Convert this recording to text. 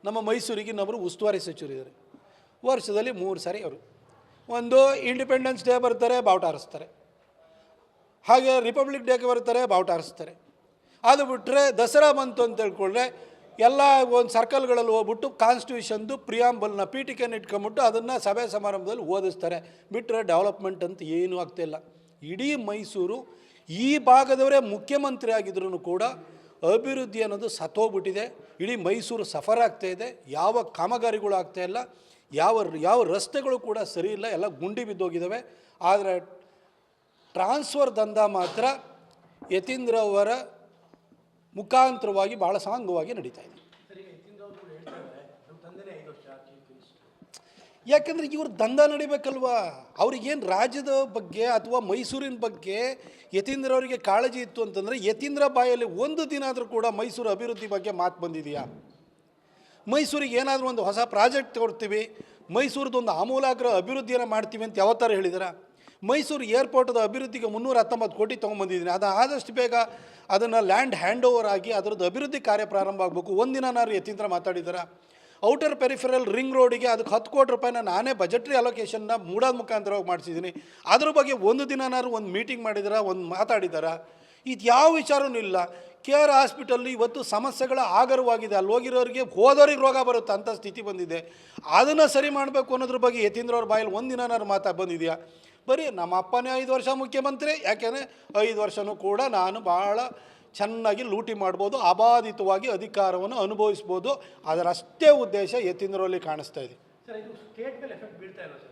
ನಮ್ಮ ಮೈಸೂರಿಗೆ ಇನ್ನೊಬ್ಬರು ಉಸ್ತುವಾರಿ ಸಚಿವರಿದ್ದಾರೆ. ವರ್ಷದಲ್ಲಿ 3 ಸಾರಿ ಅವರು ಒಂದು ಇಂಡಿಪೆಂಡೆನ್ಸ್ ಡೇ ಬರ್ತಾರೆ, ಬಾವುಟ ಹಾರಿಸ್ತಾರೆ. ಹಾಗೆ ರಿಪಬ್ಲಿಕ್ ಡೇಗೆ ಬರ್ತಾರೆ, ಬಾವುಟ ಹಾರಿಸ್ತಾರೆ. ಅದು ಬಿಟ್ಟರೆ ದಸರಾ ಬಂತು ಅಂತ ಹೇಳ್ಕೊಂಡ್ರೆ ಎಲ್ಲ ಒಂದು ಸರ್ಕಲ್ಗಳಲ್ಲಿ ಹೋಗ್ಬಿಟ್ಟು ಕಾನ್ಸ್ಟಿಟ್ಯೂಷನ್ದು ಪ್ರಿಯಾಂಬಲ್ನ ಪೀಠಿಕೆಯನ್ನು ಇಟ್ಕೊಂಬಿಟ್ಟು ಅದನ್ನು ಸಭೆ ಸಮಾರಂಭದಲ್ಲಿ ಓದಿಸ್ತಾರೆ. ಬಿಟ್ಟರೆ ಡೆವಲಪ್ಮೆಂಟ್ ಅಂತ ಏನೂ ಆಗ್ತಾಯಿಲ್ಲ. ಇಡೀ ಮೈಸೂರು ಈ ಭಾಗದವರೇ ಮುಖ್ಯಮಂತ್ರಿ ಆಗಿದ್ರೂ ಕೂಡ ಅಭಿವೃದ್ಧಿ ಅನ್ನೋದು ಸತ್ತೋಗ್ಬಿಟ್ಟಿದೆ. ಇಡೀ ಮೈಸೂರು ಸಫರ್ ಆಗ್ತಾಯಿದೆ. ಯಾವ ಕಾಮಗಾರಿಗಳು ಆಗ್ತಾಯಿಲ್ಲ, ಯಾವ ರಸ್ತೆಗಳು ಕೂಡ ಸರಿ ಇಲ್ಲ, ಎಲ್ಲ ಗುಂಡಿ ಬಿದ್ದೋಗಿದ್ದಾವೆ. ಆದರೆ ಟ್ರಾನ್ಸ್ಫರ್ ದಂಧ ಮಾತ್ರ ಯತೀಂದ್ರ ಅವರ ಮುಖಾಂತರವಾಗಿ ಭಾಳ ಸಾಂಗವಾಗಿ ನಡೀತಾ ಇದೆ. ಯಾಕಂದರೆ ಇವ್ರ ದಂಧ ನಡಿಬೇಕಲ್ವಾ? ಅವ್ರಿಗೇನು ರಾಜ್ಯದ ಬಗ್ಗೆ ಅಥವಾ ಮೈಸೂರಿನ ಬಗ್ಗೆ ಯತೀಂದ್ರ ಅವರಿಗೆ ಕಾಳಜಿ ಇತ್ತು ಅಂತಂದರೆ ಯತೀಂದ್ರ ಬಾಯಲ್ಲಿ ಒಂದು ದಿನ ಆದರೂ ಕೂಡ ಮೈಸೂರು ಅಭಿವೃದ್ಧಿ ಬಗ್ಗೆ ಮಾತು ಬಂದಿದೆಯಾ? ಮೈಸೂರಿಗೆ ಏನಾದರೂ ಒಂದು ಹೊಸ ಪ್ರಾಜೆಕ್ಟ್ ಕೊಡ್ತೀವಿ, ಮೈಸೂರದೊಂದು ಆಮೂಲಾಗ್ರ ಅಭಿವೃದ್ಧಿಯನ್ನು ಮಾಡ್ತೀವಿ ಅಂತ ಯಾವತ್ತಾರ ಹೇಳಿದಾರ? ಮೈಸೂರು ಏರ್ಪೋರ್ಟದ ಅಭಿವೃದ್ಧಿಗೆ 319 ಕೋಟಿ ತೊಗೊಂಬಂದಿದ್ದೀನಿ. ಅದು ಆದಷ್ಟು ಬೇಗ ಅದನ್ನು ಲ್ಯಾಂಡ್ ಹ್ಯಾಂಡ್ ಓವರ್ ಆಗಿ ಅದರದ್ದು ಅಭಿವೃದ್ಧಿ ಕಾರ್ಯ ಪ್ರಾರಂಭ ಆಗಬೇಕು. ಒಂದಿನಾರು ಯತೀಂದ್ರ ಮಾತಾಡಿದಾರ? ಔಟರ್ ಪೆರಿಫೆರಲ್ ರಿಂಗ್ ರೋಡಿಗೆ ಅದಕ್ಕೆ 10 ಕೋಟಿ ರೂಪಾಯಿನ ನಾನೇ ಬಜೆಟ್ರಿ ಅಲೋಕೇಶನ್ನ ಮೂಡೋದ ಮುಖಾಂತರವಾಗಿ ಮಾಡಿಸಿದ್ದೀನಿ. ಅದ್ರ ಬಗ್ಗೆ ಒಂದು ದಿನಾರು ಒಂದು ಮೀಟಿಂಗ್ ಮಾಡಿದಾರ, ಒಂದು ಮಾತಾಡಿದಾರ? ಇದು ಯಾವ ವಿಚಾರವೂ ಇಲ್ಲ. KR ಹಾಸ್ಪಿಟಲ್ ಇವತ್ತು ಸಮಸ್ಯೆಗಳ ಆಗರವಾಗಿದೆ. ಅಲ್ಲಿ ಹೋಗಿರೋರಿಗೆ ಹೋದವ್ರಿಗೆ ರೋಗ ಬರುತ್ತೆ ಅಂಥ ಸ್ಥಿತಿ ಬಂದಿದೆ. ಅದನ್ನು ಸರಿ ಮಾಡಬೇಕು ಅನ್ನೋದ್ರ ಬಗ್ಗೆ ಯತೀಂದ್ರ ಅವ್ರ ಬಾಯಲ್ಲಿ ಒಂದು ದಿನಾರು ಬಂದಿದೆಯಾ? ಬರೀ ನಮ್ಮ ಅಪ್ಪನೇ 5 ವರ್ಷ ಮುಖ್ಯಮಂತ್ರಿ, ಯಾಕೆಂದರೆ 5 ವರ್ಷವೂ ಕೂಡ ನಾನು ಭಾಳ ಚೆನ್ನಾಗಿ ಲೂಟಿ ಮಾಡ್ಬೋದು, ಅಬಾಧಿತವಾಗಿ ಅಧಿಕಾರವನ್ನು ಅನುಭವಿಸ್ಬೋದು. ಅದರಷ್ಟೇ ಉದ್ದೇಶ ಯತೀಂದ್ರಲ್ಲಿ ಕಾಣಿಸ್ತಾ ಇದೆ. ಸರ್, ಇದು ಸ್ಟೇಟ್ ಮೇಲೆ ಎಫೆಕ್ಟ್ ಬೀಳ್ತಾ ಇಲ್ಲ ಸರ್?